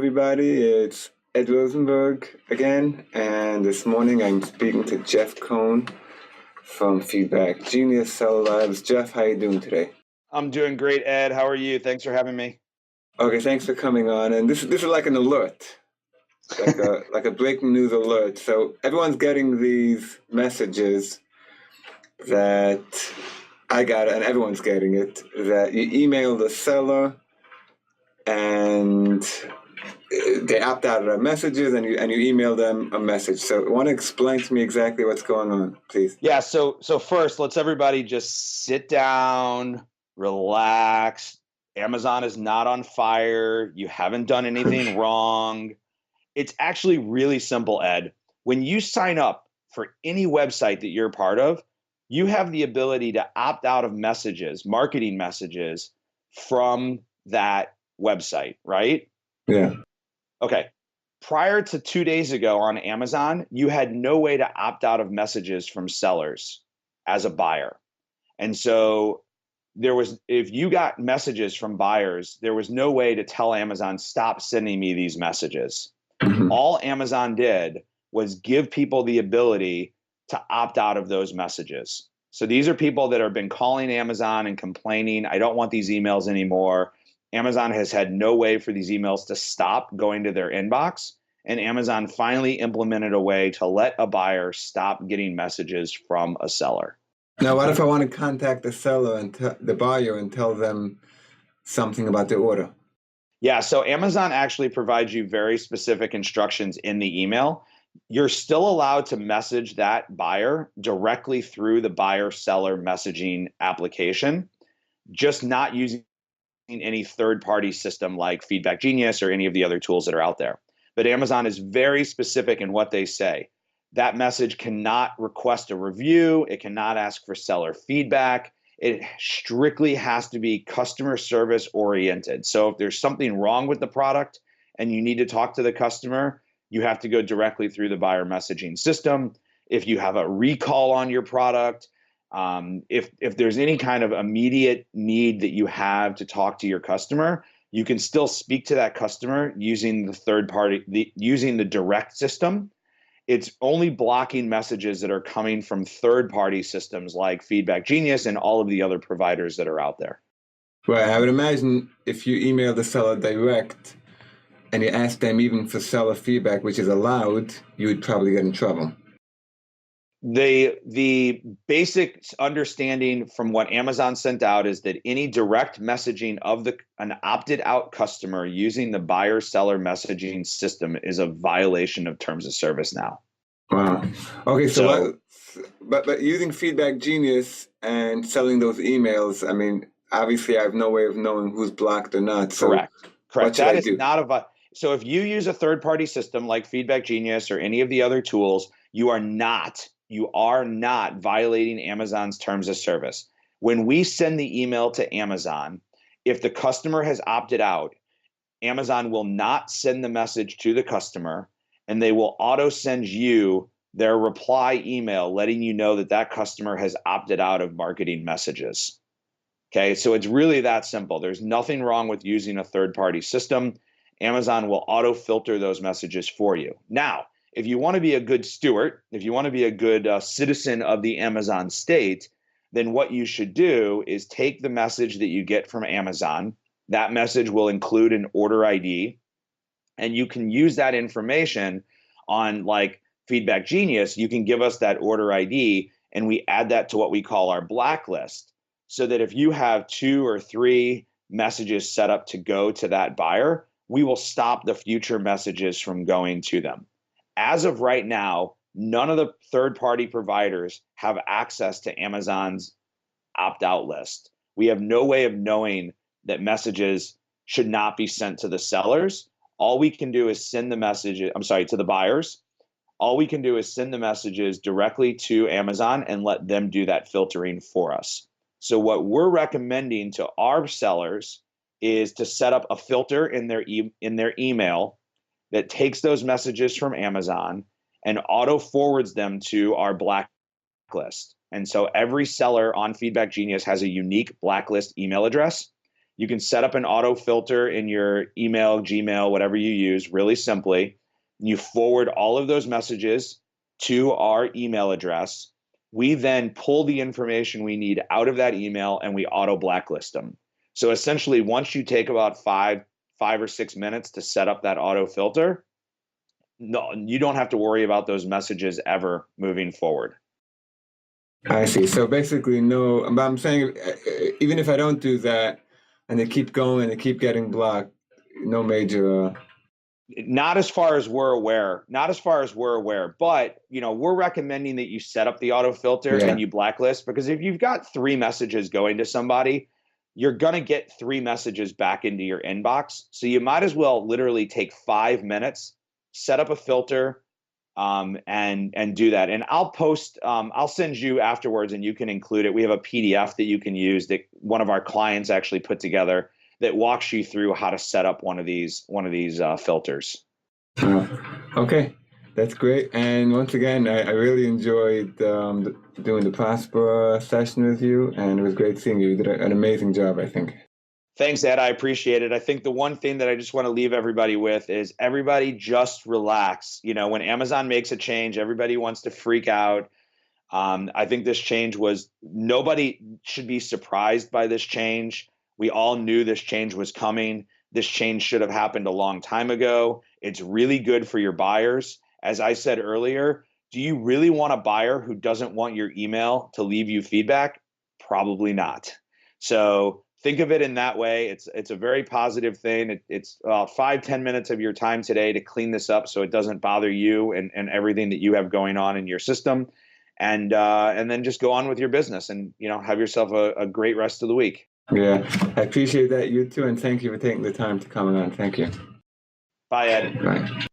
everybody. It's Ed Rosenberg again, and this morning I'm speaking to Jeff Cohen from Feedback Genius Cell Labs. Jeff, how you doing today? I'm doing great, Ed. How are you? Thanks for having me. Okay, thanks for coming on. And this is like an alert, like a breaking news alert. So everyone's getting these messages that I got, and everyone's getting it, that you email the seller and they opt out of their messages, and you email them a message. So, want to explain to me exactly what's going on, please? Yeah, so first, let's everybody just sit down, relax. Amazon is not on fire. You haven't done anything wrong. It's actually really simple, Ed. When you sign up for any website that you're a part of, you have the ability to opt out of messages, marketing messages from that website, right? Yeah. Okay. Prior to 2 days ago on Amazon, you had no way to opt out of messages from sellers as a buyer. And so if you got messages from buyers, there was no way to tell Amazon, stop sending me these messages. Mm-hmm. All Amazon did was give people the ability to opt out of those messages. So these are people that have been calling Amazon and complaining, I don't want these emails anymore. Amazon has had no way for these emails to stop going to their inbox. And Amazon finally implemented a way to let a buyer stop getting messages from a seller. Now, what if I want to contact the seller and the buyer and tell them something about the order? Yeah, so Amazon actually provides you very specific instructions in the email. You're still allowed to message that buyer directly through the buyer-seller messaging application, just not using any third-party system like Feedback Genius or any of the other tools that are out there. But Amazon is very specific in what they say. That message cannot request a review. It cannot ask for seller feedback. It strictly has to be customer service oriented. So if there's something wrong with the product and you need to talk to the customer, you have to go directly through the buyer messaging system. If you have a recall on your product, if there's any kind of immediate need that you have to talk to your customer, you can still speak to that customer using using the direct system. It's only blocking messages that are coming from third-party systems like Feedback Genius and all of the other providers that are out there. Right. I would imagine if you email the seller direct and you ask them even for seller feedback, which is allowed, you would probably get in trouble. The basic understanding from what Amazon sent out is that any direct messaging of an opted out customer using the buyer seller messaging system is a violation of terms of service now. Wow. Okay, but using Feedback Genius and selling those emails, I mean, obviously I have no way of knowing who's blocked or not. So Correct. What should That I is do? not so if you use a third party system like Feedback Genius or any of the other tools, you are not violating Amazon's terms of service. When we send the email to Amazon, if the customer has opted out, Amazon will not send the message to the customer, and they will auto send you their reply email letting you know that that customer has opted out of marketing messages. Okay, so it's really that simple. There's nothing wrong with using a third-party system. Amazon will auto filter those messages for you. Now, if you want to be a good steward, if you want to be a good citizen of the Amazon state, then what you should do is take the message that you get from Amazon. That message will include an order ID, and you can use that information on like Feedback Genius. You can give us that order ID, and we add that to what we call our blacklist, so that if you have 2 or 3 messages set up to go to that buyer, we will stop the future messages from going to them. As of right now, none of the third-party providers have access to Amazon's opt-out list. We have no way of knowing that messages should not be sent to the sellers. All we can do is send the messages, to the buyers. All we can do is send the messages directly to Amazon and let them do that filtering for us. So what we're recommending to our sellers is to set up a filter in their email that takes those messages from Amazon and auto forwards them to our blacklist. And so every seller on Feedback Genius has a unique blacklist email address. You can set up an auto filter in your email, Gmail, whatever you use, really simply. You forward all of those messages to our email address. We then pull the information we need out of that email and we auto blacklist them. So essentially, once you take about 5 or 6 minutes to set up that auto filter, no, you don't have to worry about those messages ever moving forward. I see. So basically, no, but I'm saying even if I don't do that and they keep going, they keep getting blocked, no major. Not as far as we're aware. Not as far as we're aware. But we're recommending that you set up the auto filter and you blacklist, because if you've got 3 messages going to somebody, you're gonna get 3 messages back into your inbox. So you might as well literally take 5 minutes, set up a filter, and do that. And I'll send you afterwards, and you can include it. We have a PDF that you can use that one of our clients actually put together that walks you through how to set up one of these filters. Okay, that's great. And once again, I really enjoyed doing the Prosper session with you, and it was great seeing you. You did an amazing job, I think. Thanks, Ed. I appreciate it. I think the one thing that I just want to leave everybody with is everybody just relax. When Amazon makes a change, everybody wants to freak out. I think this change nobody should be surprised by this change. We all knew this change was coming. This change should have happened a long time ago. It's really good for your buyers. As I said earlier, do you really want a buyer who doesn't want your email to leave you feedback? Probably not. So think of it in that way. It's a very positive thing. It's 5-10 minutes of your time today to clean this up so it doesn't bother you and everything that you have going on in your system. And then just go on with your business and have yourself a great rest of the week. Yeah, I appreciate that, you too, and thank you for taking the time to come on. Thank you. Bye, Ed. Bye.